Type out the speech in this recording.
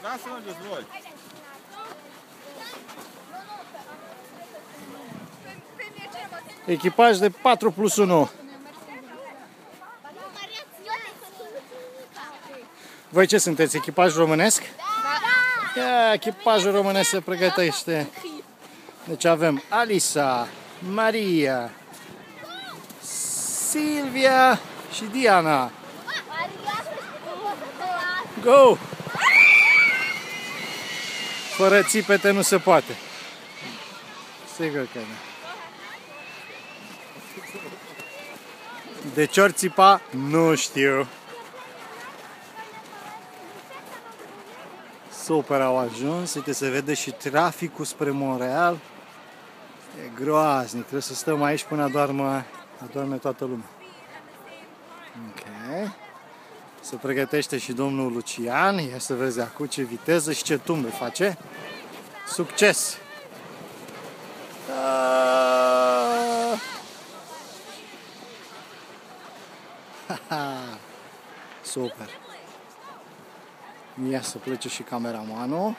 Lasă unde voi. Echipaj de 4+1. Voi ce sunteți? Echipaj românesc? Da! Ia, echipajul românesc se pregătește. Deci avem Alisa, Maria, Silvia și Diana. Go! Fără țipete nu se poate. Sigur că nu. De ce ori țipa? Nu știu. Super au ajuns. Uite, se vede și traficul spre Montreal. E groaznic. Trebuie să stăm aici până adorme toată lumea. Ok. Se pregătește și domnul Lucian. Ia să vezi acum ce viteză și ce tumbe face. Succes! Super! Ia să plece și cameramanul.